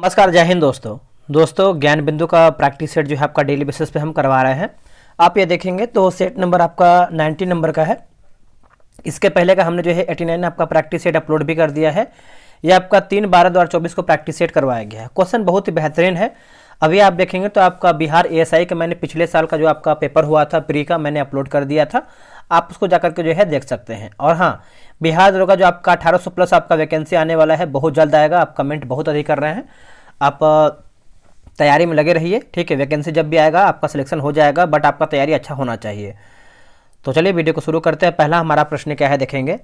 नमस्कार, जय हिंद दोस्तों ज्ञान बिंदु का प्रैक्टिस सेट जो है आपका डेली बेसिस पे हम करवा रहे हैं। आप ये देखेंगे तो सेट नंबर आपका 90 नंबर का है। इसके पहले का हमने जो है 89 आपका प्रैक्टिस सेट अपलोड भी कर दिया है। ये आपका 3/12/2024 को प्रैक्टिस सेट करवाया गया है। क्वेश्चन बहुत ही बेहतरीन है। अभी आप देखेंगे तो आपका बिहार एएसआई का मैंने पिछले साल का जो आपका पेपर हुआ था प्री का मैंने अपलोड कर दिया था। आप उसको जाकर के जो है देख सकते हैं। और हाँ, बिहार दरोगा जो आपका 1800 प्लस आपका वैकेंसी आने वाला है, बहुत जल्द आएगा। आप कमेंट बहुत अधिक कर रहे हैं, आप तैयारी में लगे रहिए। ठीक है, वैकेंसी जब भी आएगा आपका सिलेक्शन हो जाएगा, बट आपका तैयारी अच्छा होना चाहिए। तो चलिए वीडियो को शुरू करते हैं। पहला हमारा प्रश्न क्या है देखेंगे।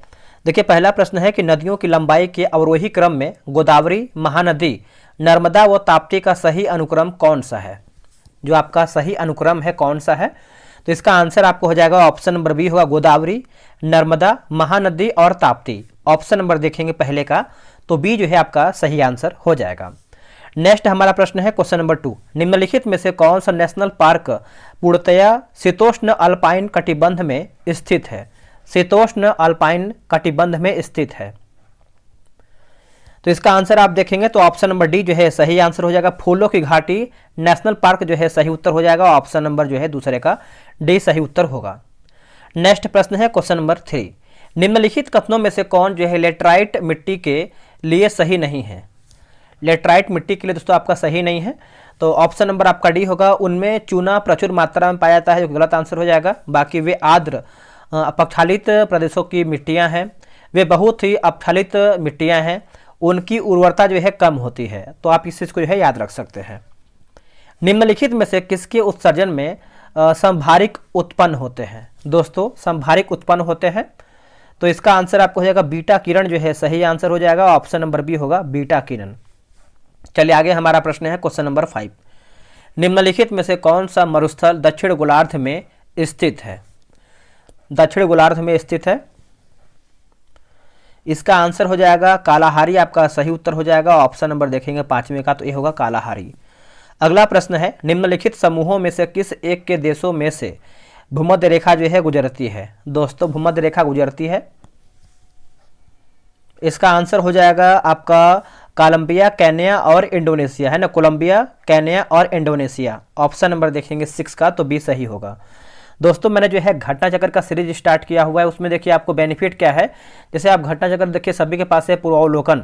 देखिए, पहला प्रश्न है कि नदियों की लंबाई के अवरोही क्रम में गोदावरी, महानदी, नर्मदा व ताप्ती का सही अनुक्रम कौन सा है। जो आपका सही अनुक्रम है कौन सा है, तो इसका आंसर आपको हो जाएगा ऑप्शन नंबर बी होगा, गोदावरी, नर्मदा, महानदी और ताप्ती। ऑप्शन नंबर देखेंगे पहले का, तो बी जो है आपका सही आंसर हो जाएगा। नेक्स्ट हमारा प्रश्न है क्वेश्चन नंबर 2। निम्नलिखित में से कौन सा नेशनल पार्क पूर्णतया शीतोष्ण अल्पाइन कटिबंध में स्थित है। शीतोष्ण अल्पाइन कटिबंध में स्थित है, तो इसका आंसर आप देखेंगे तो ऑप्शन नंबर डी जो है सही आंसर हो जाएगा। फूलों की घाटी नेशनल पार्क जो है सही उत्तर हो जाएगा। ऑप्शन नंबर जो है दूसरे का डी सही उत्तर होगा। नेक्स्ट प्रश्न है क्वेश्चन नंबर 3। निम्नलिखित कथनों में से कौन जो है लेटराइट मिट्टी के लिए सही नहीं है। लेटराइट मिट्टी के लिए दोस्तों आपका सही नहीं है, तो ऑप्शन नंबर आपका डी होगा। उनमें चूना प्रचुर मात्रा में पाया जाता है, जो गलत आंसर हो जाएगा। बाकी वे आर्द्र अपक्षालित प्रदेशों की मिट्टियां हैं, वे बहुत ही अपक्षालित मिट्टियां हैं, उनकी उर्वरता जो है कम होती है। तो आप इस चीज़ को जो है याद रख सकते हैं। निम्नलिखित में से किसके उत्सर्जन में संभारिक उत्पन्न होते हैं। दोस्तों संभारिक उत्पन्न होते हैं, तो इसका आंसर आपको हो जाएगा बीटा किरण जो है सही आंसर हो जाएगा। ऑप्शन नंबर बी होगा बीटा किरण। चलिए आगे हमारा प्रश्न है क्वेश्चन नंबर 5। निम्नलिखित में से कौन सा मरुस्थल दक्षिण गोलार्ध में स्थित है। दक्षिण गोलार्ध में स्थित है, इसका आंसर हो जाएगा कालाहारी। आपका सही उत्तर हो जाएगा। ऑप्शन नंबर देखेंगे 5वें का, तो ये होगा कालाहारी। अगला प्रश्न है निम्नलिखित समूहों में से किस एक के देशों में से भूमध्य रेखा जो है गुजरती है। दोस्तों भूमध्य रेखा गुजरती है, इसका आंसर हो जाएगा आपका कोलंबिया, केन्या और इंडोनेशिया, है ना। कोलंबिया, केन्या और इंडोनेशिया। ऑप्शन नंबर देखेंगे 6 का, तो बी सही होगा। दोस्तों मैंने जो है घटना चक्र का सीरीज स्टार्ट किया हुआ है, उसमें देखिए आपको बेनिफिट क्या है। जैसे आप घटना चक्र देखिए सभी के पास है पूर्वावलोकन,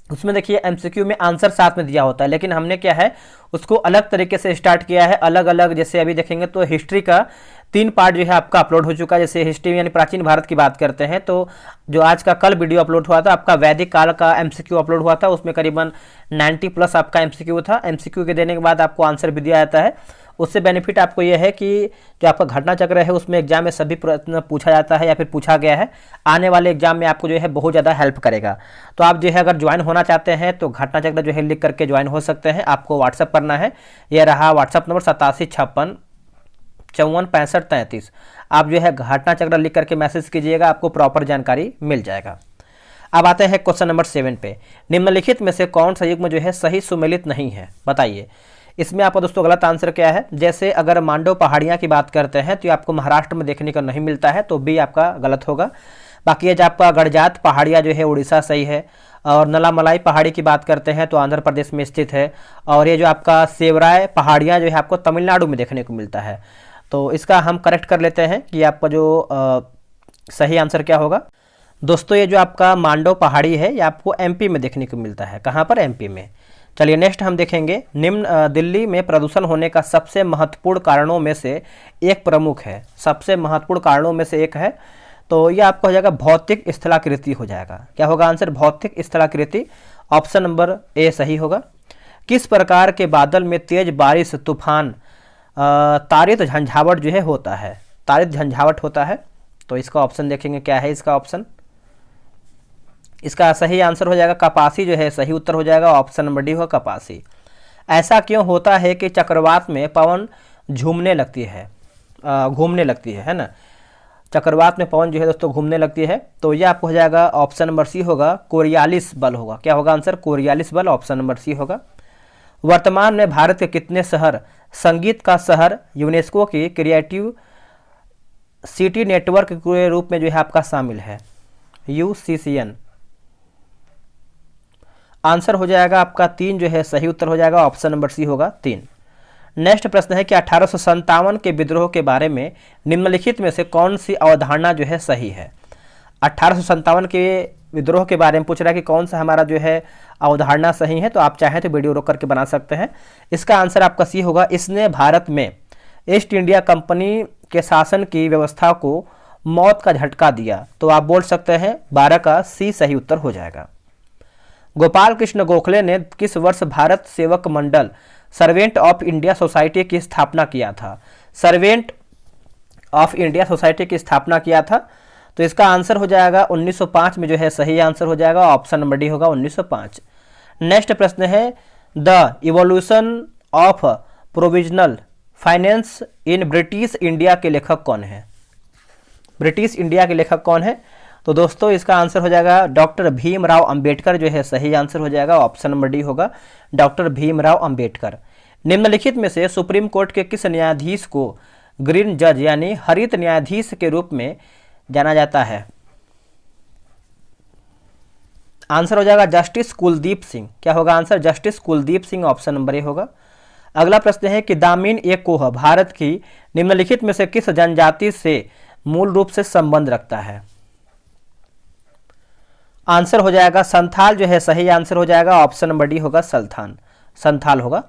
उसमें देखिए एमसीक्यू में आंसर साथ में दिया होता है, लेकिन हमने क्या है उसको अलग तरीके से स्टार्ट किया है, अलग अलग। जैसे अभी देखेंगे तो हिस्ट्री का 3 पार्ट जो है आपका अपलोड हो चुका है। जैसे हिस्ट्री यानी प्राचीन भारत की बात करते हैं, तो जो आज का कल वीडियो अपलोड हुआ था आपका वैदिक काल का एमसीक्यू अपलोड हुआ था, उसमें करीबन 90 प्लस आपका एमसीक्यू था। एमसीक्यू के देने के बाद आपको आंसर भी दिया जाता है। उससे बेनिफिट आपको यह है कि जो आपका घटना चक्र है उसमें एग्जाम में सभी प्रश्न पूछा जाता है या फिर पूछा गया है, आने वाले एग्जाम में आपको जो है बहुत ज़्यादा हेल्प करेगा। तो आप जो है अगर ज्वाइन होना चाहते हैं तो घटना चक्र जो है लिख करके ज्वाइन हो सकते हैं। आपको व्हाट्सअप करना है, यह रहा व्हाट्सअप नंबर 8756546533। आप जो है घटना चक्र लिख करके मैसेज कीजिएगा, आपको प्रॉपर जानकारी मिल जाएगा। अब आते हैं क्वेश्चन नंबर 7 पे। निम्नलिखित में से कौन सा युग्म जो है सही सुमेलित नहीं है, बताइए। इसमें आपका दोस्तों गलत आंसर क्या है। जैसे अगर मांडव पहाड़ियाँ की बात करते हैं तो ये आपको महाराष्ट्र में देखने को नहीं मिलता है, तो बी आपका गलत होगा। बाकी ये जो आपका गड़जात पहाड़ियाँ जो है उड़ीसा सही है, और नलामलाई पहाड़ी की बात करते हैं तो आंध्र प्रदेश में स्थित है, और ये जो आपका सेवराय पहाड़ियाँ जो है आपको तमिलनाडु में देखने को मिलता है। तो इसका हम करेक्ट कर लेते हैं कि आपका जो सही आंसर क्या होगा। दोस्तों ये जो आपका मांडव पहाड़ी है ये आपको एमपी में देखने को मिलता है। कहाँ पर, एमपी में। चलिए नेक्स्ट हम देखेंगे। निम्न दिल्ली में प्रदूषण होने का सबसे महत्वपूर्ण कारणों में से एक प्रमुख है। सबसे महत्वपूर्ण कारणों में से एक है, तो यह आपका हो जाएगा भौतिक स्थलाकृति हो जाएगा। क्या होगा आंसर, भौतिक स्थलाकृति। ऑप्शन नंबर ए सही होगा। किस प्रकार के बादल में तेज बारिश, तूफान, तारित झंझावट जो है होता है। तारित झंझावट होता है, तो इसका ऑप्शन देखेंगे क्या है इसका ऑप्शन। इसका सही आंसर हो जाएगा कपासी जो है सही उत्तर हो जाएगा। ऑप्शन नंबर डी होगा कपासी। ऐसा क्यों होता है कि चक्रवात में पवन झूमने लगती है, घूमने लगती है ना। चक्रवात में पवन जो है दोस्तों घूमने लगती है, तो ये आपको हो जाएगा ऑप्शन नंबर सी होगा, कोरियालिस बल होगा। क्या होगा आंसर, कोरियालिस बल। ऑप्शन नंबर सी होगा। वर्तमान में भारत के कितने शहर संगीत का शहर यूनेस्को की क्रिएटिव सिटी नेटवर्क के रूप में जो है आपका शामिल है, यूसीसीएन। आंसर हो जाएगा आपका 3 जो है सही उत्तर हो जाएगा, ऑप्शन नंबर सी होगा 3। नेक्स्ट प्रश्न है कि 1857 के विद्रोह के बारे में निम्नलिखित में से कौन सी अवधारणा जो है सही है। 1857 के विद्रोह के बारे में पूछ रहा है कि कौन सा हमारा जो है अवधारणा सही है, तो आप चाहें तो वीडियो रोक करके बना सकते हैं। इसका आंसर आपका सी होगा, इसने भारत में ईस्ट इंडिया कंपनी के शासन की व्यवस्था को मौत का झटका दिया। तो आप बोल सकते हैं 12 का सी सही उत्तर हो जाएगा। गोपाल कृष्ण गोखले ने किस वर्ष भारत सेवक मंडल सर्वेंट ऑफ इंडिया सोसाइटी की स्थापना किया था। सर्वेंट ऑफ इंडिया सोसाइटी की स्थापना किया था, तो इसका आंसर हो जाएगा 1905 में जो है सही आंसर हो जाएगा, ऑप्शन नंबर डी होगा 1905। नेक्स्ट प्रश्न है the evolution of provisional finance in British India के लेखक कौन है। ब्रिटिश इंडिया के लेखक कौन है, तो दोस्तों इसका आंसर हो जाएगा डॉक्टर भीमराव अंबेडकर जो है सही आंसर हो जाएगा, ऑप्शन नंबर डी होगा डॉक्टर भीमराव अंबेडकर। निम्नलिखित में से सुप्रीम कोर्ट के किस न्यायाधीश को ग्रीन जज यानी हरित न्यायाधीश के रूप में जाना जाता है। आंसर हो जाएगा जस्टिस कुलदीप सिंह। क्या होगा answer, justice Kuldeep Singh, option number A होगा। अगला प्रश्न है कि दामिन ए कोह भारत की निम्नलिखित में से किस जनजाति से मूल रूप से संबंध रखता है। आंसर हो जाएगा संथाल जो है सही आंसर हो जाएगा, ऑप्शन नंबर डी होगा संथाल होगा।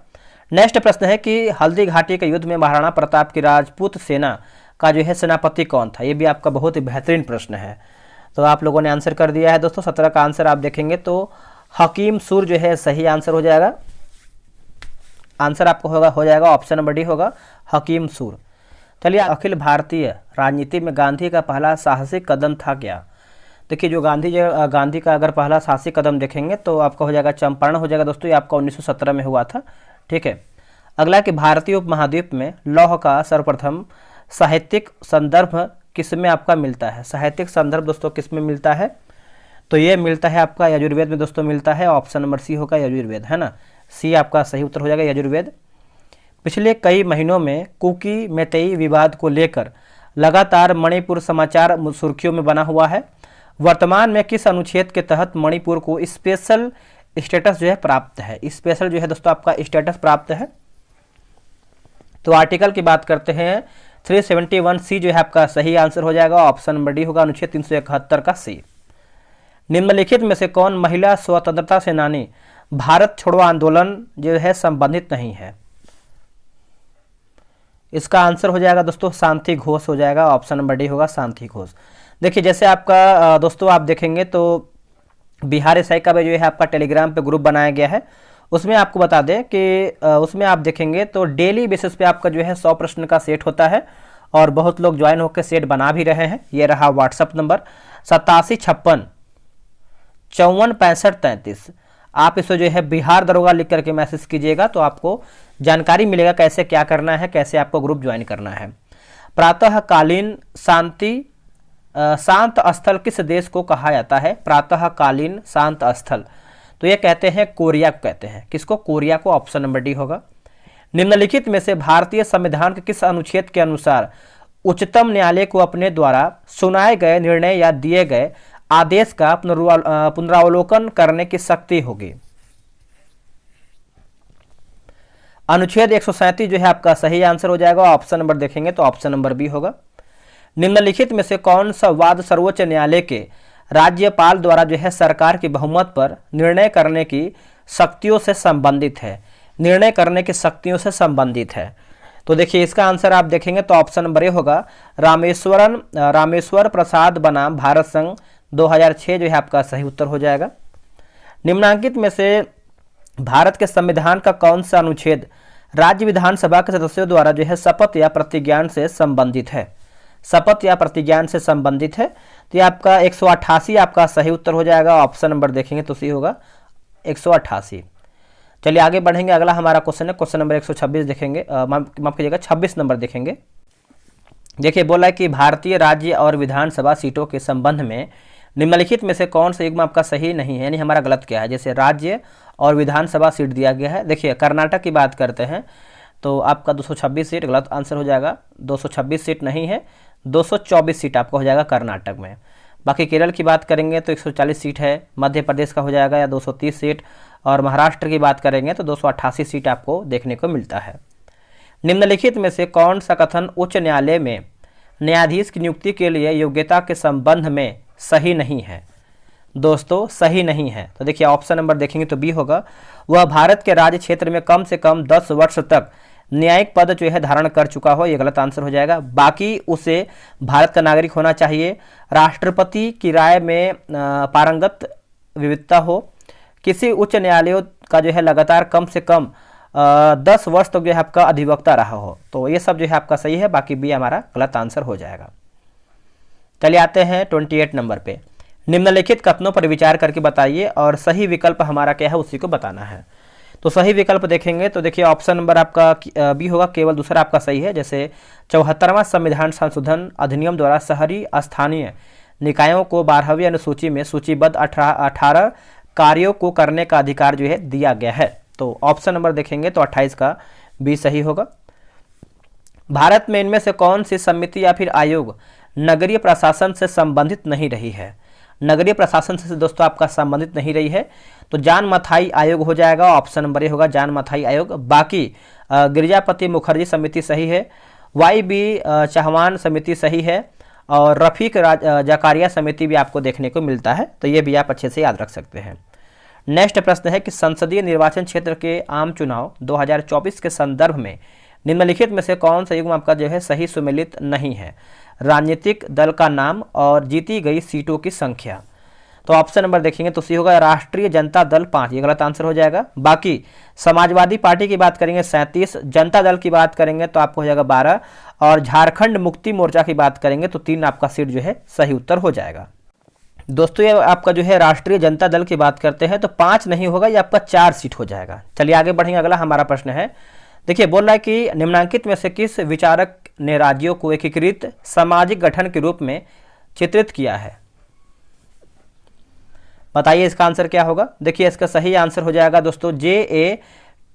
नेक्स्ट प्रश्न है कि हल्दी घाटी के युद्ध में महाराणा प्रताप की राजपूत सेना का जो है सेनापति कौन था। ये भी आपका बहुत ही बेहतरीन प्रश्न है, तो आप लोगों ने आंसर कर दिया है दोस्तों। 17 का आंसर आप देखेंगे तो हकीम सुर जो है सही आंसर हो जाएगा। आंसर आपको हो जाएगा ऑप्शन नंबर डी होगा हकीम सुर। चलिए, अखिल भारतीय राजनीति में गांधी का पहला साहसिक कदम था क्या। देखिए, जो गांधी का अगर पहला साहसिक कदम देखेंगे तो आपका हो जाएगा चंपारण हो जाएगा दोस्तों, ये आपका 1917 में हुआ था। ठीक है, अगला कि भारतीय उपमहाद्वीप में लौह का सर्वप्रथम साहित्यिक संदर्भ किस में आपका मिलता है। साहित्यिक संदर्भ दोस्तों किस में मिलता है, तो ये मिलता है आपका यजुर्वेद में दोस्तों मिलता है, ऑप्शन नंबर सी होगा यजुर्वेद, है ना। सी आपका सही उत्तर हो जाएगा यजुर्वेद। पिछले कई महीनों में कुकी मैतेई विवाद को लेकर लगातार मणिपुर समाचार सुर्खियों में बना हुआ है। वर्तमान में किस अनुच्छेद के तहत मणिपुर को स्पेशल स्टेटस जो है प्राप्त है। स्पेशल जो है दोस्तों आपका स्टेटस प्राप्त है, तो आर्टिकल की बात करते हैं 371 सी जो है आपका सही आंसर हो जाएगा, ऑप्शन नंबर डी होगा अनुच्छेद 371 का सी। निम्नलिखित में से कौन महिला स्वतंत्रता सेनानी भारत छोड़ो आंदोलन जो है संबंधित नहीं है। इसका आंसर हो जाएगा दोस्तों शांति घोष हो जाएगा, ऑप्शन नंबर डी होगा शांति घोष। देखिए, जैसे आपका दोस्तों आप देखेंगे तो बिहार एसआई का भी जो है आपका टेलीग्राम पे ग्रुप बनाया गया है, उसमें आपको बता दें कि उसमें आप देखेंगे तो डेली बेसिस पे आपका जो है 100 प्रश्न का सेट होता है और बहुत लोग ज्वाइन होकर सेट बना भी रहे हैं। ये रहा व्हाट्सअप नंबर 8756 54 65 33। आप इसको जो है बिहार दरोगा लिख करके मैसेज कीजिएगा तो आपको जानकारी मिलेगा कैसे क्या करना है, कैसे आपको ग्रुप ज्वाइन करना है। प्रातःकालीन शांत स्थल किस देश को कहा जाता है। प्रातःकालीन शांत स्थल, तो ये कहते हैं कोरिया को कहते हैं। किसको, कोरिया को, ऑप्शन नंबर डी होगा। निम्नलिखित में से भारतीय संविधान के किस अनुच्छेद के अनुसार उच्चतम न्यायालय को अपने द्वारा सुनाए गए निर्णय या दिए गए आदेश का पुनरावलोकन करने की शक्ति होगी। अनुच्छेद 137 जो है आपका सही आंसर हो जाएगा, ऑप्शन नंबर देखेंगे तो ऑप्शन नंबर बी होगा। निम्नलिखित में से कौन सा वाद सर्वोच्च न्यायालय के राज्यपाल द्वारा जो है सरकार की बहुमत पर निर्णय करने की शक्तियों से संबंधित है। निर्णय करने की शक्तियों से संबंधित है, तो देखिए इसका आंसर आप देखेंगे तो ऑप्शन नंबर ए होगा रामेश्वर प्रसाद बनाम भारत संघ 2006 जो है आपका सही उत्तर हो जाएगा। निम्नांकित में से भारत के संविधान का कौन सा अनुच्छेद राज्य विधानसभा के सदस्यों द्वारा जो है शपथ या प्रतिज्ञान से संबंधित है। शपथ या प्रतिज्ञान से संबंधित है, तो ये आपका 188 आपका सही उत्तर हो जाएगा, ऑप्शन नंबर देखेंगे तो सही होगा 188। चलिए आगे बढ़ेंगे, अगला हमारा क्वेश्चन है क्वेश्चन नंबर 126 देखेंगे, माफ कीजिएगा 26 नंबर देखेंगे। देखिए बोला है कि भारतीय राज्य और विधानसभा सीटों के संबंध में निम्नलिखित में से कौन सा युग्म आपका सही नहीं है, यानी हमारा गलत क्या है। जैसे राज्य और विधानसभा सीट दिया गया है, देखिए कर्नाटक की बात करते हैं तो आपका 226 सीट गलत आंसर हो जाएगा, 226 सीट नहीं है 224 सीट आपका हो जाएगा कर्नाटक में। बाकी केरल की बात करेंगे तो 140 सीट है, मध्य प्रदेश का हो जाएगा या 230 सीट, और महाराष्ट्र की बात करेंगे तो 288 सीट आपको देखने को मिलता है। निम्नलिखित में से कौन सा कथन उच्च न्यायालय में न्यायाधीश की नियुक्ति के लिए योग्यता के संबंध में सही नहीं है? दोस्तों सही नहीं है, तो देखिए ऑप्शन नंबर देखेंगे तो बी होगा, वह भारत के राज्य क्षेत्र में कम से कम 10 वर्ष तक न्यायिक पद जो है धारण कर चुका हो, ये गलत आंसर हो जाएगा। बाकी उसे भारत का नागरिक होना चाहिए, राष्ट्रपति की राय में पारंगत विविधता हो, किसी उच्च न्यायालयों का जो है लगातार कम से कम 10 वर्ष तक जो है आपका अधिवक्ता रहा हो, तो ये सब जो है आपका सही है, बाकी बी हमारा गलत आंसर हो जाएगा। चलिए आते हैं 28 नंबर पे, निम्नलिखित कथनों पर विचार करके बताइए और सही विकल्प हमारा क्या है उसी को बताना है। तो सही विकल्प देखेंगे तो देखिए ऑप्शन नंबर आपका बी होगा, केवल दूसरा आपका सही है। जैसे 74वां संविधान संशोधन अधिनियम द्वारा शहरी स्थानीय निकायों को 12वीं अनुसूची में सूचीबद्ध 18 कार्यों को करने का अधिकार जो है दिया गया है, तो ऑप्शन नंबर देखेंगे तो 28 का बी सही होगा। भारत में इनमें से कौन सी समिति या फिर आयोग नगरीय प्रशासन से संबंधित नहीं रही है? नगरीय प्रशासन से दोस्तों आपका संबंधित नहीं रही है, तो जान मथाई आयोग हो जाएगा, ऑप्शन नंबर ए होगा जान मथाई आयोग। बाकी गिरिजापति मुखर्जी समिति सही है, वाई बी चौहान समिति सही है, और रफीक जकारिया समिति भी आपको देखने को मिलता है, तो ये भी आप अच्छे से याद रख सकते हैं। नेक्स्ट प्रश्न है कि संसदीय निर्वाचन क्षेत्र के आम चुनाव 2024 के संदर्भ में निम्नलिखित में से कौन सा युग्म आपका जो है सही सुमेलित नहीं है? राजनीतिक दल का नाम और जीती गई सीटों की संख्या, तो ऑप्शन नंबर देखेंगे तो सी होगा राष्ट्रीय जनता दल 5, ये गलत आंसर हो जाएगा। बाकी समाजवादी पार्टी की बात करेंगे 37, जनता दल की बात करेंगे तो आपको हो जाएगा 12, और झारखंड मुक्ति मोर्चा की बात करेंगे तो 3 आपका सीट जो है सही उत्तर हो जाएगा। दोस्तों ये आपका जो है राष्ट्रीय जनता दल की बात करते हैं तो 5 नहीं होगा, ये आपका 4 सीट हो जाएगा। चलिए आगे बढ़ेंगे, अगला हमारा प्रश्न है, देखिए बोल रहा है कि निम्नलिखित में से किस विचारक ने राज्यों को एकीकृत सामाजिक गठन के रूप में चित्रित किया है? बताइए इसका आंसर क्या होगा? देखिए इसका सही आंसर हो जाएगा दोस्तों जे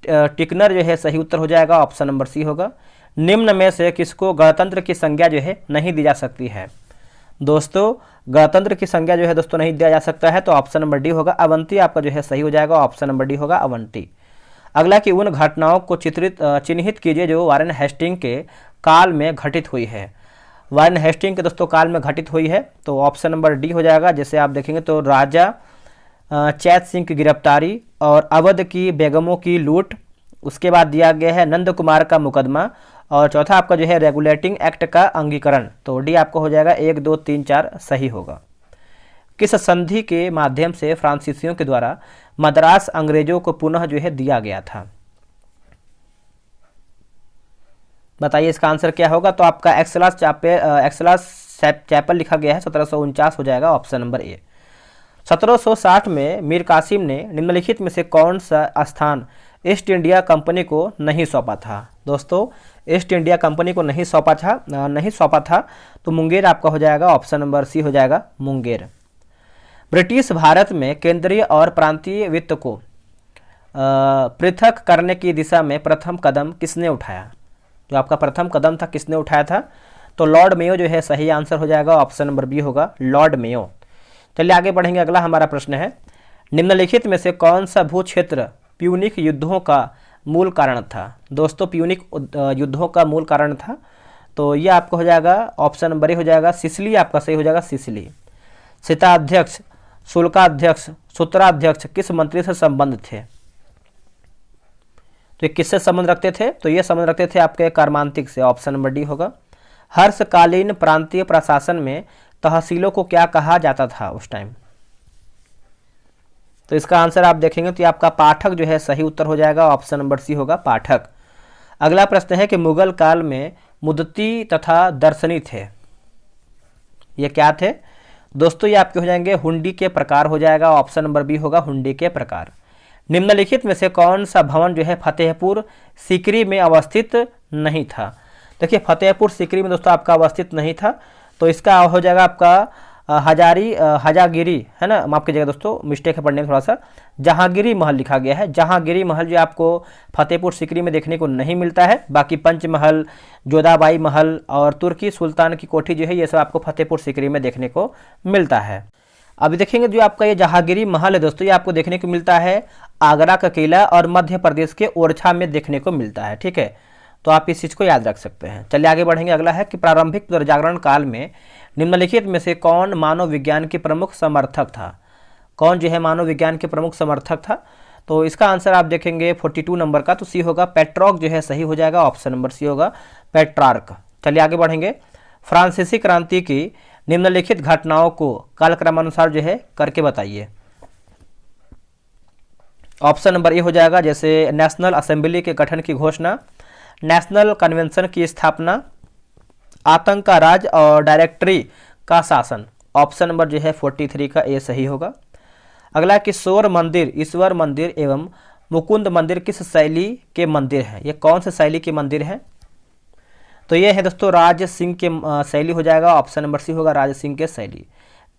टिकनर जो है सही उत्तर हो जाएगा, ऑप्शन नंबर सी होगा। निम्न में से किसको गणतंत्र की संज्ञा जो है नहीं दी जा सकती है? दोस्तों गणतंत्र की संज्ञा जो है दोस्तों नहीं दिया जा सकता है, तो ऑप्शन नंबर डी होगा अवंती आपका जो है सही हो जाएगा, ऑप्शन नंबर डी होगा अवंती। अगला कि उन घटनाओं को चिन्हित कीजिए जो वारेन हेस्टिंग के काल में घटित हुई है। वारेन हेस्टिंग के दोस्तों काल में घटित हुई है, तो ऑप्शन नंबर डी हो जाएगा। जैसे आप देखेंगे तो राजा चैत सिंह की गिरफ्तारी और अवध की बेगमों की लूट, उसके बाद दिया गया है नंद कुमार का मुकदमा, और चौथा आपका जो है रेगुलेटिंग एक्ट का अंगीकरण, तो डी आपको हो जाएगा 1 2 3 4 सही होगा। किस संधि के माध्यम से फ्रांसीसियों के द्वारा मद्रास अंग्रेजों को पुनः जो है दिया गया था? बताइए इसका आंसर क्या होगा? तो आपका एक्सलास चैपल लिखा गया है 1749 हो जाएगा, ऑप्शन नंबर ए। 1760 में मीर कासिम ने निम्नलिखित में से कौन सा स्थान ईस्ट इंडिया कंपनी को नहीं सौंपा था? दोस्तों ईस्ट इंडिया कंपनी को नहीं सौंपा था, तो मुंगेर आपका हो जाएगा, ऑप्शन नंबर सी हो जाएगा मुंगेर। ब्रिटिश भारत में केंद्रीय और प्रांतीय वित्त को पृथक करने की दिशा में प्रथम कदम किसने उठाया? जो आपका प्रथम कदम था किसने उठाया था? तो लॉर्ड मेयो जो है सही आंसर हो जाएगा, ऑप्शन नंबर बी होगा लॉर्ड मेयो। चलिए आगे बढ़ेंगे, अगला हमारा प्रश्न है, निम्नलिखित में से कौन सा भू क्षेत्र प्यूनिक युद्धों का मूल कारण था? दोस्तों प्यूनिक युद्धों का मूल कारण था, तो ये आपको हो जाएगा ऑप्शन नंबर ए हो जाएगा सिसिली आपका सही हो जाएगा, सिसिली। सीताध्यक्ष, शुल्काध्यक्ष, सूत्राध्यक्ष किस मंत्री से संबंध थे? तो ये किससे संबंध रखते थे? तो ये संबंध रखते थे आपके कर्मांतिक से, ऑप्शन नंबर डी होगा। हर्षकालीन प्रांतीय प्रशासन में तहसीलों को क्या कहा जाता था उस टाइम? तो इसका आंसर आप देखेंगे तो ये आपका पाठक जो है सही उत्तर हो जाएगा, ऑप्शन नंबर सी होगा पाठक। अगला प्रश्न है कि मुगल काल में मुद्दती तथा दर्शनी थे, ये क्या थे? दोस्तों ये आपके हो जाएंगे हुंडी के प्रकार हो जाएगा, ऑप्शन नंबर बी होगा हुंडी के प्रकार। निम्नलिखित में से कौन सा भवन जो है फतेहपुर सीकरी में अवस्थित नहीं था? देखिए फतेहपुर सीकरी में दोस्तों आपका अवस्थित नहीं था, तो इसका हो जाएगा आपका हजागिरी है ना, माफ कीजिएगा दोस्तों, मिस्टेक है पढ़ने में थोड़ा सा, जहांगीरी महल लिखा गया है। जहांगीरी महल जो आपको फतेहपुर सीकरी में देखने को नहीं मिलता है, बाकी पंचमहल, जोधाबाई महल और तुर्की सुल्तान की कोठी जो है ये सब आपको फतेहपुर सीकरी में देखने को मिलता है। अभी देखेंगे जो आपका ये जहांगीरी महल है दोस्तों, ये आपको देखने को मिलता है आगरा का किला और मध्य प्रदेश के ओरछा में देखने को मिलता है। ठीक है, तो आप इस चीज़ को याद रख सकते हैं। चलिए आगे बढ़ेंगे। अगला है कि प्रारंभिक पुनर्जागरण काल में निम्नलिखित में से कौन मानव विज्ञान के प्रमुख समर्थक था। कौन जो है मानव विज्ञान के प्रमुख समर्थक था, तो इसका आंसर आप देखेंगे 42 नंबर का, तो सी होगा पेट्रॉर्क जो है सही हो जाएगा, ऑप्शन नंबर सी होगा पेट्रार्क। चलिए आगे बढ़ेंगे। फ्रांसीसी क्रांति की निम्नलिखित घटनाओं को कालक्रमानुसार जो है करके बताइए। ऑप्शन नंबर ए हो जाएगा, जैसे नेशनल असेंबली के गठन की घोषणा, नेशनल कन्वेंशन की स्थापना, आतंक का राज और डायरेक्टरी का शासन। ऑप्शन नंबर जो है 43 का ए सही होगा। अगला किशोर मंदिर, ईश्वर मंदिर एवं मुकुंद मंदिर किस शैली के मंदिर हैं, ये कौन से शैली के मंदिर हैं, तो ये है दोस्तों राज सिंह के शैली हो जाएगा, ऑप्शन नंबर सी होगा राज सिंह के शैली।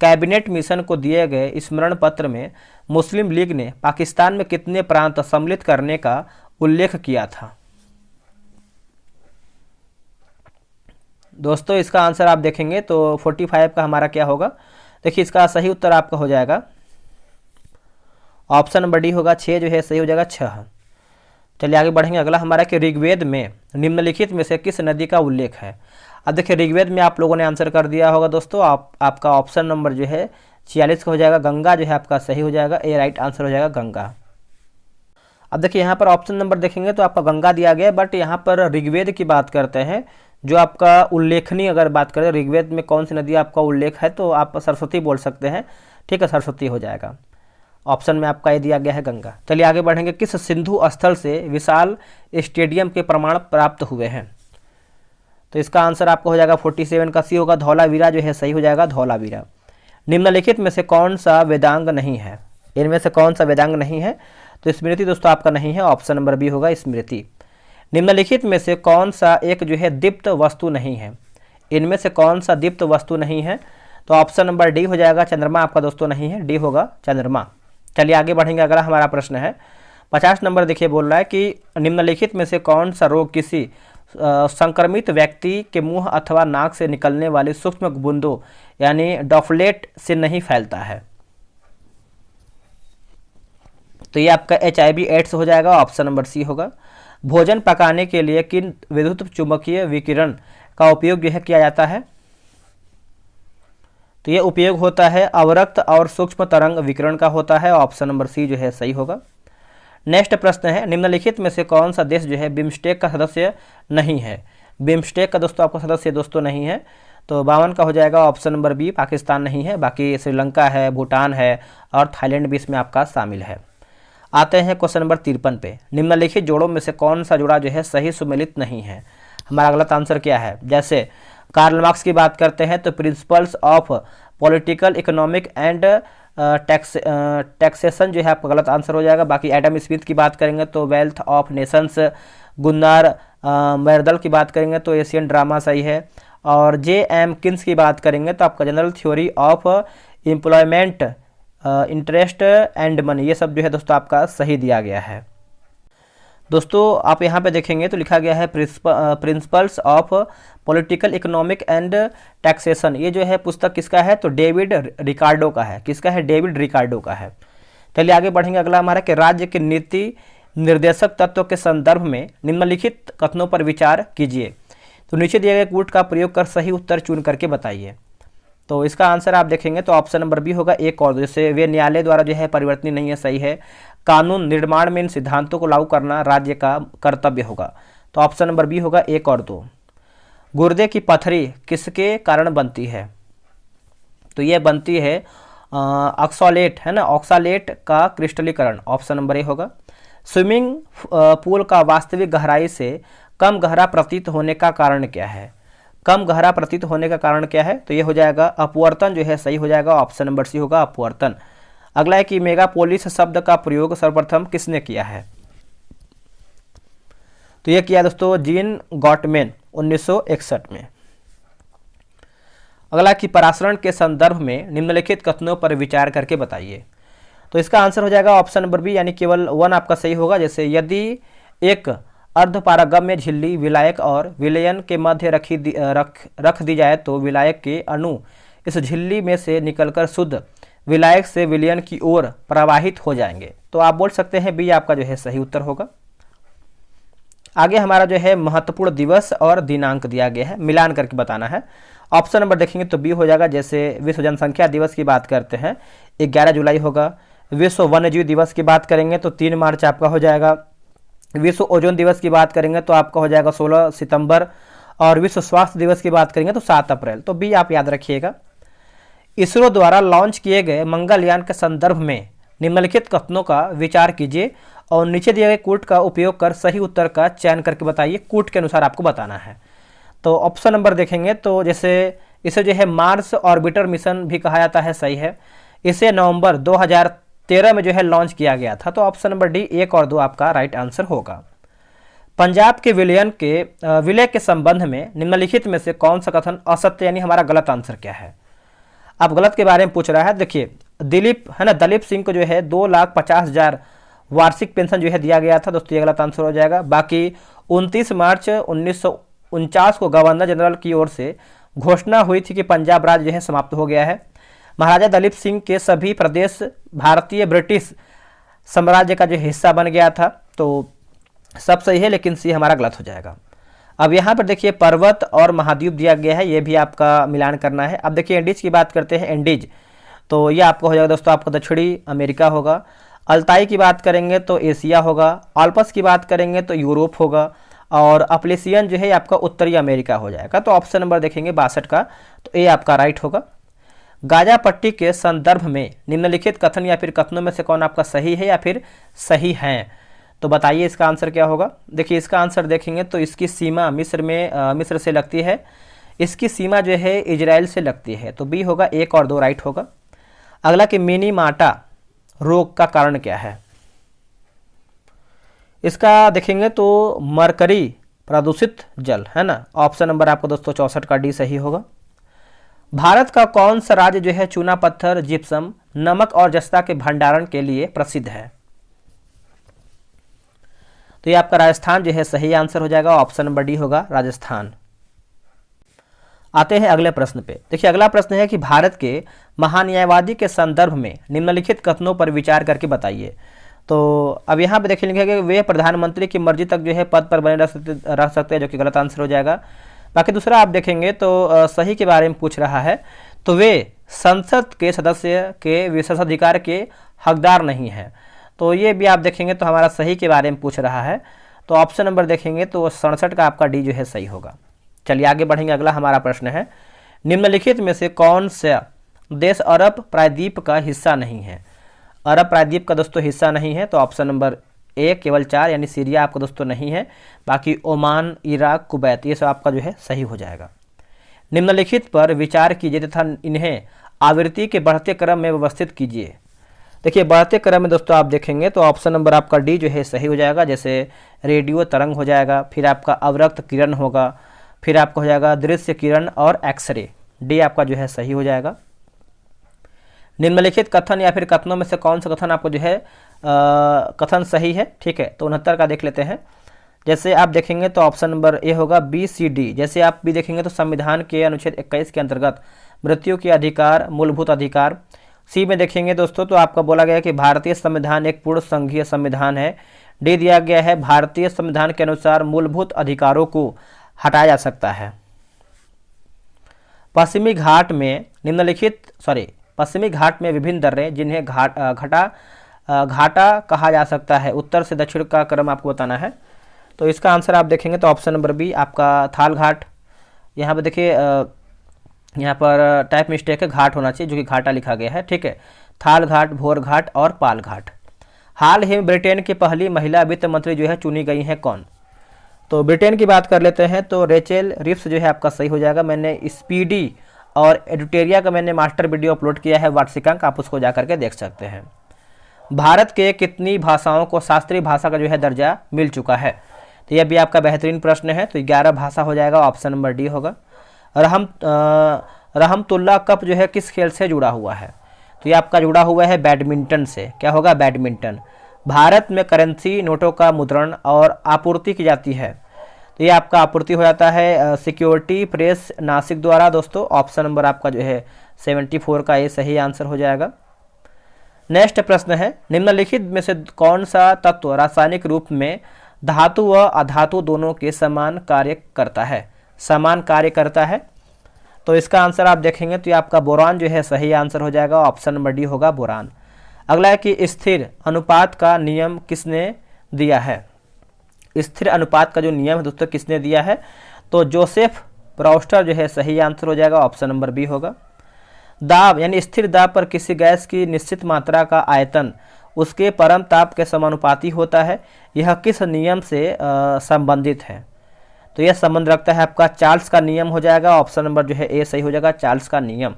कैबिनेट मिशन को दिए गए स्मरण पत्र में मुस्लिम लीग ने पाकिस्तान में कितने प्रांत सम्मिलित करने का उल्लेख किया था। दोस्तों इसका आंसर आप देखेंगे तो 45 का हमारा क्या होगा, देखिए इसका सही उत्तर आपका हो जाएगा ऑप्शन नंबर डी होगा, 6 जो है सही हो जाएगा 6। चलिए आगे बढ़ेंगे। अगला हमारा कि ऋग्वेद में निम्नलिखित में से किस नदी का उल्लेख है। अब देखिए ऋग्वेद में आप लोगों ने आंसर कर दिया होगा दोस्तों, आपका ऑप्शन नंबर जो है 46 का हो जाएगा, गंगा जो है आपका सही हो जाएगा, ए राइट आंसर हो जाएगा गंगा। अब देखिए यहाँ पर ऑप्शन नंबर देखेंगे तो आपका गंगा दिया गया है, बट यहाँ पर ऋग्वेद की बात करते हैं, जो आपका उल्लेखनीय अगर बात करें ऋग्वेद में कौन सी नदी आपका उल्लेख है, तो आप सरस्वती बोल सकते हैं। ठीक है, सरस्वती हो जाएगा, ऑप्शन में आपका ये दिया गया है गंगा। चलिए आगे बढ़ेंगे। किस सिंधु स्थल से विशाल स्टेडियम के प्रमाण प्राप्त हुए हैं, तो इसका आंसर आपको हो जाएगा 47 का सी होगा, धौलावीरा जो है सही हो जाएगा, धौलावीरा। निम्नलिखित में से कौन सा वेदांग नहीं है, इनमें से कौन सा वेदांग नहीं है, तो स्मृति दोस्तों आपका नहीं है, ऑप्शन नंबर बी होगा स्मृति। निम्नलिखित में से कौन सा एक जो है दीप्त वस्तु नहीं है, इनमें से कौन सा दीप्त वस्तु नहीं है, तो ऑप्शन नंबर डी हो जाएगा चंद्रमा आपका दोस्तों नहीं है, डी होगा चंद्रमा। चलिए आगे बढ़ेंगे। अगला हमारा प्रश्न है 50 नंबर, देखिए बोल रहा है कि निम्नलिखित में से कौन सा रोग किसी संक्रमित व्यक्ति के मुंह अथवा नाक से निकलने वाली सूक्ष्म बूंदों यानी ड्रॉपलेट से नहीं फैलता है, तो ये आपका HIV एड्स हो जाएगा, ऑप्शन नंबर सी होगा। भोजन पकाने के लिए किन विद्युत चुंबकीय विकिरण का उपयोग यह किया जाता है, तो ये उपयोग होता है अवरक्त और सूक्ष्म तरंग विकिरण का होता है, ऑप्शन नंबर सी जो है सही होगा। नेक्स्ट प्रश्न है निम्नलिखित में से कौन सा देश जो है बिम्स्टेक का सदस्य नहीं है। बिम्स्टेक का दोस्तों आपका सदस्य दोस्तों नहीं है, तो 52 का हो जाएगा, ऑप्शन नंबर बी पाकिस्तान नहीं है, बाकी श्रीलंका है, भूटान है और थाईलैंड भी इसमें आपका शामिल है। आते हैं क्वेश्चन नंबर 53 पे। निम्नलिखित जोड़ों में से कौन सा जोड़ा जो है सही सुमेलित नहीं है, हमारा गलत आंसर क्या है। जैसे कार्ल मार्क्स की बात करते हैं तो principles of political economic and taxation जो है आपका गलत आंसर हो जाएगा। बाकी एडम स्मिथ की बात करेंगे तो वेल्थ ऑफ नेशंस, गुन्नार मैरदल की बात करेंगे तो एशियन ड्रामा सही है, और J.M. किन्स की बात करेंगे तो आपका general theory of employment, interest and money, ये सब जो है दोस्तों आपका सही दिया गया है। दोस्तों आप यहाँ पे देखेंगे तो लिखा गया है principles of political economic and taxation, ये जो है पुस्तक किसका है, तो डेविड रिकार्डो का है। किसका है, डेविड रिकार्डो का है। चलिए आगे बढ़ेंगे। अगला हमारा कि राज्य के नीति निर्देशक तत्व के संदर्भ में निम्नलिखित कथनों पर विचार कीजिए, तो नीचे दिए गए कूट का प्रयोग कर सही उत्तर चुन करके बताइए। तो इसका आंसर आप देखेंगे तो ऑप्शन नंबर बी होगा, एक और, जैसे वे न्यायालय द्वारा जो है परिवर्तनीय नहीं है, सही है। कानून निर्माण में इन सिद्धांतों को लागू करना राज्य का कर्तव्य होगा, तो ऑप्शन नंबर बी होगा, एक और 2। गुर्दे की पथरी किसके कारण बनती है, तो ये बनती है ऑक्सालेट है ना, ऑक्सालेट का क्रिस्टलीकरण, ऑप्शन नंबर ए होगा। स्विमिंग पूल का वास्तविक गहराई से कम गहरा प्रतीत होने का कारण क्या है, कम गहरा प्रतीत होने का कारण क्या है, तो ये हो जाएगा अपवर्तन जो है सही हो जाएगा, ऑप्शन नंबर सी होगा अपवर्तन। अगला है कि मेगापोलिस शब्द का प्रयोग सर्वप्रथम किसने किया है, तो ये किया दोस्तों जीन गॉटमैन 1961 में। अगला कि परासरण के संदर्भ में निम्नलिखित कथनों पर विचार करके बताइए। तो इसका आंसर हो जाएगा ऑप्शन नंबर बी, यानी केवल 1 आपका सही होगा। जैसे यदि एक अर्धपारगम्य झिल्ली विलायक और विलयन के मध्य रख दी जाए तो विलायक के अणु इस झिल्ली में से निकलकर शुद्ध विलायक से विलयन की ओर प्रवाहित हो जाएंगे। तो आप बोल सकते हैं बी आपका जो है सही उत्तर होगा। आगे हमारा जो है महत्वपूर्ण दिवस और दिनांक दिया गया है, मिलान करके बताना है। ऑप्शन नंबर देखेंगे तो बी हो जाएगा। जैसे विश्व जनसंख्या दिवस की बात करते हैं 11 जुलाई होगा। विश्व वन्यजीव दिवस की बात करेंगे तो 3 मार्च आपका हो जाएगा। विश्व ओजोन दिवस की बात करेंगे तो आपका हो जाएगा 16 सितंबर। और विश्व स्वास्थ्य दिवस की बात करेंगे तो 7 अप्रैल। तो बी आप याद रखिएगा। इसरो द्वारा लॉन्च किए गए मंगलयान के संदर्भ में निम्नलिखित कथनों का विचार कीजिए और नीचे दिए गए कूट का उपयोग कर सही उत्तर का चयन करके बताइए। कूट के अनुसार आपको बताना है। तो ऑप्शन नंबर देखेंगे तो जैसे इसे जो है मार्स ऑर्बिटर मिशन भी कहा जाता है, सही है। इसे नवंबर 2013 में जो है लॉन्च किया गया था। तो ऑप्शन नंबर डी 1 और 2 आपका राइट आंसर होगा। पंजाब के विलय के संबंध में निम्नलिखित में से कौन सा कथन असत्य, यानी हमारा गलत आंसर क्या है। अब गलत के बारे में पूछ रहा है। देखिए दिलीप है ना, दलीप सिंह को जो है 2,50,000 वार्षिक पेंशन जो है दिया गया था। दोस्तों ये गलत आंसर हो जाएगा। बाकी 29 मार्च 1949 को गवर्नर जनरल की ओर से घोषणा हुई थी कि पंजाब राज्य जो है समाप्त हो गया है। महाराजा दलीप सिंह के सभी प्रदेश भारतीय ब्रिटिश साम्राज्य का जो हिस्सा बन गया था। तो सब सही है, लेकिन सी हमारा गलत हो जाएगा। अब यहाँ पर देखिए पर्वत और महाद्वीप दिया गया है, ये भी आपका मिलान करना है। अब देखिए इंडीज की बात करते हैं। इंडीज तो ये आपको हो जाएगा दोस्तों, आपका दक्षिणी अमेरिका होगा। अल्ताई की बात करेंगे तो एशिया होगा। आल्प्स की बात करेंगे तो यूरोप होगा। और अपलेशियन जो है आपका उत्तरी अमेरिका हो जाएगा। तो ऑप्शन नंबर देखेंगे 62 का, तो ए आपका राइट होगा। गाजा पट्टी के संदर्भ में निम्नलिखित कथन या फिर कथनों में से कौन आपका सही है या फिर सही है। तो बताइए इसका आंसर क्या होगा। देखिए इसका आंसर देखेंगे तो इसकी सीमा मिस्र से लगती है। इसकी सीमा जो है इजराइल से लगती है। तो बी होगा, 1 और 2 राइट होगा। अगला कि मिनीमाटा रोग का कारण क्या है। इसका देखेंगे तो मरकरी प्रदूषित जल है ना। ऑप्शन नंबर आपको दोस्तों 64 का डी सही होगा। भारत का कौन सा राज्य जो है चूना पत्थर, जिप्सम, नमक और जस्ता के भंडारण के लिए प्रसिद्ध है। तो ये आपका राजस्थान जो है सही आंसर हो जाएगा। ऑप्शन नंबर डी होगा राजस्थान। आते हैं अगले प्रश्न पे। देखिए अगला प्रश्न है कि भारत के महान्यायवादी के संदर्भ में निम्नलिखित कथनों पर विचार करके बताइए। तो अब यहाँ पे देखिए लिखा है कि वे प्रधानमंत्री की मर्जी तक जो है पद पर बने रह सकते हैं, जो कि गलत आंसर हो जाएगा। बाकी दूसरा आप देखेंगे तो सही के बारे में पूछ रहा है। तो वे संसद के सदस्य के विशेषाधिकार के हकदार नहीं हैं। तो ये भी आप देखेंगे तो हमारा सही के बारे में पूछ रहा है। तो ऑप्शन नंबर देखेंगे तो 67 का आपका डी जो है सही होगा। चलिए आगे बढ़ेंगे। अगला हमारा प्रश्न है, निम्नलिखित में से कौन सा देश अरब प्रायद्वीप का हिस्सा नहीं है। अरब प्रायद्वीप का दोस्तों हिस्सा नहीं है। तो ऑप्शन नंबर ए केवल 4 यानी सीरिया आपका दोस्तों नहीं है। बाकी ओमान, इराक, कुवैत ये सब आपका जो है सही हो जाएगा। निम्नलिखित पर विचार कीजिए तथा इन्हें आवृत्ति के बढ़ते क्रम में व्यवस्थित कीजिए। देखिए बढ़ते क्रम में दोस्तों आप देखेंगे तो ऑप्शन नंबर आपका डी जो है सही हो जाएगा। जैसे रेडियो तरंग हो जाएगा, फिर आपका अवरक्त किरण होगा, फिर आपका हो जाएगा दृश्य किरण और एक्सरे। डी आपका जो है सही हो जाएगा। निम्नलिखित कथन या फिर कथनों में से कौन सा कथन आपको जो है कथन सही है। ठीक है, तो 69 का देख लेते हैं। जैसे आप देखेंगे तो ऑप्शन नंबर ए होगा बी सी डी। जैसे आप भी देखेंगे तो संविधान के अनुच्छेद 21 के अंतर्गत मृत्यु के अधिकार मूलभूत अधिकार। सी में देखेंगे दोस्तों तो आपका बोला गया है कि भारतीय संविधान एक पूर्ण संघीय संविधान है। डी दिया गया है भारतीय संविधान के अनुसार मूलभूत अधिकारों को हटाया जा सकता है। पश्चिमी घाट में विभिन्न दर्रे जिन्हें घाटा कहा जा सकता है, उत्तर से दक्षिण का क्रम आपको बताना है। तो इसका आंसर आप देखेंगे तो ऑप्शन नंबर बी आपका थाल घाट। यहाँ पर देखिए यहाँ पर टाइप मिस्टेक है, घाट होना चाहिए जो कि घाटा लिखा गया है। ठीक है, थाल घाट, भोर घाट और पाल घाट। हाल ही में ब्रिटेन की पहली महिला वित्त मंत्री जो है चुनी गई हैं कौन। तो ब्रिटेन की बात कर लेते हैं तो रेचेल रिव्स जो है आपका सही हो जाएगा। मैंने स्पीडी और एडुटेरिया का मैंने मास्टर वीडियो अपलोड किया है वार्षिकांक, आप उसको जा करके देख सकते हैं। भारत के कितनी भाषाओं को शास्त्रीय भाषा का जो है दर्जा मिल चुका है। तो यह भी आपका बेहतरीन प्रश्न है। तो 11 भाषा हो जाएगा। ऑप्शन नंबर डी होगा। रहमतुल्लाह कप जो है किस खेल से जुड़ा हुआ है? तो ये आपका जुड़ा हुआ है बैडमिंटन से। क्या होगा? बैडमिंटन। भारत में करेंसी नोटों का मुद्रण और आपूर्ति की जाती है, तो ये आपका आपूर्ति हो जाता है सिक्योरिटी प्रेस नासिक द्वारा। दोस्तों ऑप्शन नंबर आपका जो है 74 का ये सही आंसर हो जाएगा। नेक्स्ट प्रश्न है, निम्नलिखित में से कौन सा तत्व रासायनिक रूप में धातु व अधातु दोनों के समान कार्य करता है? समान कार्य करता है, तो इसका आंसर आप देखेंगे तो ये आपका बोरान जो है सही आंसर हो जाएगा। ऑप्शन नंबर डी होगा बोरान। अगला है कि स्थिर अनुपात का नियम किसने दिया है? स्थिर अनुपात का जो नियम है दोस्तों किसने दिया है? तो जोसेफ ब्राउस्टर जो है सही आंसर हो जाएगा। ऑप्शन नंबर बी होगा। दाब यानी स्थिर दाब पर किसी गैस की निश्चित मात्रा का आयतन उसके परम ताप के समानुपाती होता है, यह किस नियम से संबंधित है? तो यह संबंध रखता है आपका चार्ल्स का नियम हो जाएगा। ऑप्शन नंबर जो है ए सही हो जाएगा, चार्ल्स का नियम।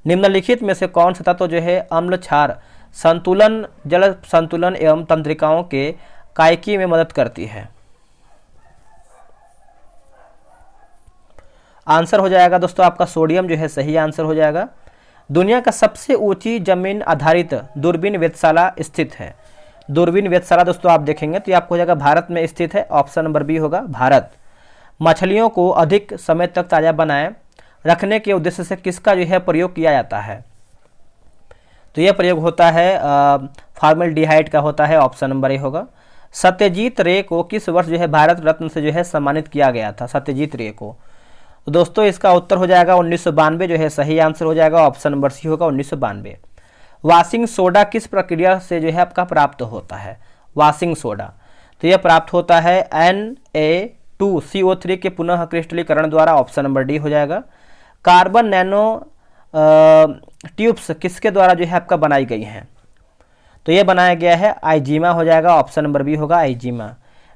निम्नलिखित में से कौन सा तत्व जो है अम्ल क्षार संतुलन जल संतुलन एवं तंत्रिकाओं के कायकी में मदद करती है? आंसर हो जाएगा दोस्तों आपका सोडियम जो है सही आंसर हो जाएगा। दुनिया का सबसे ऊंची जमीन आधारित दूरबीन वेधशाला स्थित है? दूरबीन वेधशाला दोस्तों आप देखेंगे तो ये आपको हो जाएगा भारत में स्थित है। ऑप्शन नंबर बी होगा भारत। मछलियों को अधिक समय तक ताज़ा बनाए रखने के उद्देश्य से किसका जो है प्रयोग किया जाता है? तो यह प्रयोग होता है फॉर्मल्डिहाइड का होता है। ऑप्शन नंबर ए होगा। सत्यजीत रे को किस वर्ष जो है भारत रत्न से जो है सम्मानित किया गया था? सत्यजीत रे को, तो दोस्तों इसका उत्तर हो जाएगा 1992 जो है सही आंसर हो जाएगा। ऑप्शन नंबर सी होगा 1992। वाशिंग सोडा किस प्रक्रिया से जो है आपका प्राप्त होता है? वाशिंग सोडा, तो यह प्राप्त होता है Na2CO3 के पुनः क्रिस्टलीकरण द्वारा। ऑप्शन नंबर डी हो जाएगा। कार्बन नैनो ट्यूब्स किसके द्वारा जो है आपका बनाई गई हैं? तो यह बनाया गया है आइजीमा हो जाएगा। ऑप्शन नंबर बी होगा आइजीमा।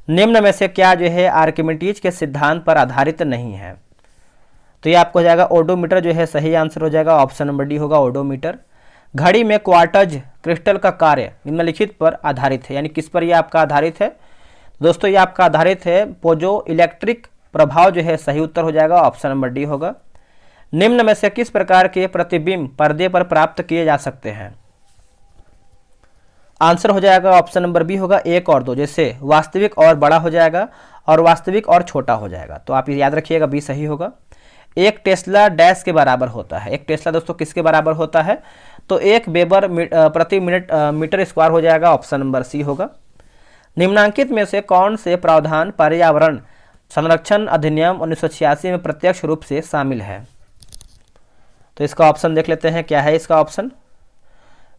निम्न में से क्या जो है आर्किमिडीज के सिद्धांत पर आधारित नहीं है? तो ये आपको हो जाएगा ओडोमीटर जो है सही आंसर हो जाएगा। ऑप्शन नंबर डी होगा ओडोमीटर। घड़ी में क्वार्टज क्रिस्टल का कार्य निम्नलिखित पर आधारित है, यानी किस पर यह आपका आधारित है? दोस्तों ये आपका आधारित है पोजो इलेक्ट्रिक प्रभाव जो है सही उत्तर हो जाएगा। ऑप्शन नंबर डी होगा। निम्न में से किस प्रकार के प्रतिबिंब पर्दे पर प्राप्त किए जा सकते हैं? आंसर हो जाएगा ऑप्शन नंबर बी होगा 1 और 2। जैसे वास्तविक और बड़ा हो जाएगा और वास्तविक और छोटा हो जाएगा, तो आप याद रखिएगा बी सही होगा। एक टेस्ला डैश के बराबर होता है? एक टेस्ला दोस्तों किसके बराबर होता है? तो 1 वेबर प्रति मिनट मीटर स्क्वायर हो जाएगा। ऑप्शन नंबर सी होगा। निम्नांकित में से कौन से प्रावधान पर्यावरण संरक्षण अधिनियम 1986 में प्रत्यक्ष रूप से शामिल है? तो इसका ऑप्शन देख लेते हैं, क्या है इसका ऑप्शन?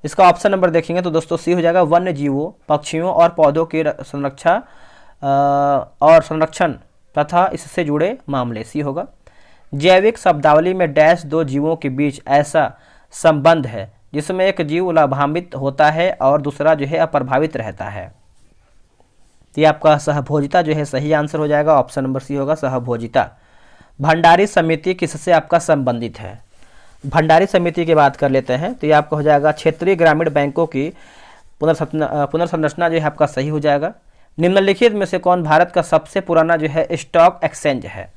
इसका ऑप्शन नंबर देखेंगे तो दोस्तों सी हो जाएगा। वन्य जीवों, पक्षियों और पौधों की संरक्षा और संरक्षण तथा इससे जुड़े मामले, सी होगा। जैविक शब्दावली में डैश 2 जीवों के बीच ऐसा संबंध है जिसमें एक जीव लाभान्वित होता है और दूसरा जो है अप्रभावित रहता है? ये आपका सहभोजिता जो है सही आंसर हो जाएगा। ऑप्शन नंबर सी होगा सहभोजिता। भंडारी समिति किससे आपका संबंधित है? भंडारी समिति की बात कर लेते हैं तो ये आपका हो जाएगा क्षेत्रीय ग्रामीण बैंकों की पुनर्संरचना जो है आपका सही हो जाएगा। निम्नलिखित में से कौन भारत का सबसे पुराना जो है स्टॉक एक्सचेंज है?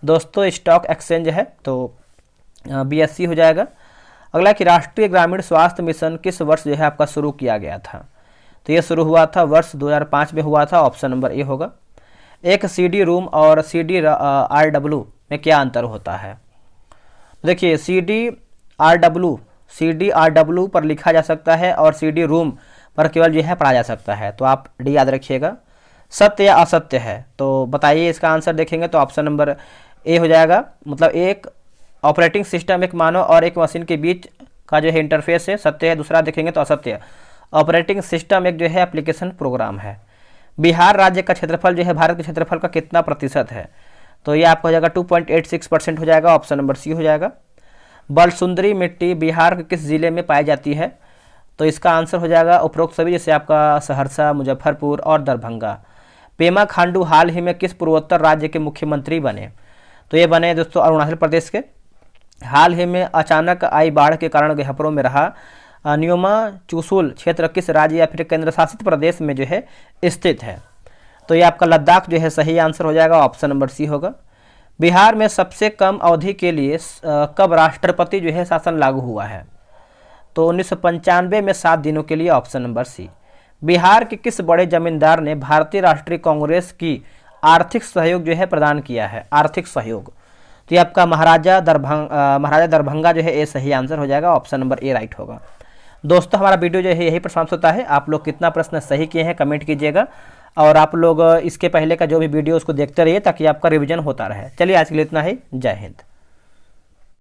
दोस्तों स्टॉक एक्सचेंज है तो BSC हो जाएगा। अगला कि राष्ट्रीय ग्रामीण स्वास्थ्य मिशन किस वर्ष जो है आपका शुरू किया गया था? तो ये शुरू हुआ था वर्ष 2005 में हुआ था। ऑप्शन नंबर ए होगा। एक CD रूम और CDRW में क्या अंतर होता है? देखिए CDRW पर लिखा जा सकता है और CD रूम पर केवल जो है पढ़ा जा सकता है, तो आप डी याद रखिएगा। सत्य या असत्य है, तो बताइए इसका आंसर देखेंगे तो ऑप्शन नंबर ए हो जाएगा। मतलब एक ऑपरेटिंग सिस्टम एक मानव और एक मशीन के बीच का जो है इंटरफेस है, सत्य है। दूसरा देखेंगे तो असत्य। ऑपरेटिंग सिस्टम एक जो है एप्लीकेशन प्रोग्राम है। बिहार राज्य का क्षेत्रफल जो है भारत के क्षेत्रफल का कितना प्रतिशत है? तो ये आपका हो जाएगा 2.86% हो जाएगा। ऑप्शन नंबर सी हो जाएगा। बलसुंदरी मिट्टी बिहार के किस जिले में पाई जाती है? तो इसका आंसर हो जाएगा उपरोक्त सभी, जैसे आपका सहरसा, मुजफ्फरपुर और दरभंगा। पेमा खांडू हाल ही में किस पूर्वोत्तर राज्य के मुख्यमंत्री बने? तो ये बने दोस्तों अरुणाचल प्रदेश के। हाल ही में अचानक आई बाढ़ के कारण गहपरों में रहा न्योमा चुशुल क्षेत्र किस राज्य या फिर केंद्र शासित प्रदेश में जो है स्थित है? तो ये आपका लद्दाख जो है सही आंसर हो जाएगा। ऑप्शन नंबर सी होगा। बिहार में सबसे कम अवधि के लिए कब राष्ट्रपति जो है शासन लागू हुआ है? तो 1995 में 7 दिनों के लिए, ऑप्शन नंबर सी। बिहार के किस बड़े जमींदार ने भारतीय राष्ट्रीय कांग्रेस की आर्थिक सहयोग जो है प्रदान किया है? आर्थिक सहयोग, तो ये आपका महाराजा दरभंगा जो है ये सही आंसर हो जाएगा, ऑप्शन नंबर ए राइट होगा। दोस्तों हमारा वीडियो जो है यही पर समाप्त होता है। आप लोग कितना प्रश्न सही किए हैं कमेंट कीजिएगा, और आप लोग इसके पहले का जो भी वीडियो उसको देखते रहिए ताकि आपका रिवीजन होता रहे। चलिए आज के लिए इतना ही, जय हिंद।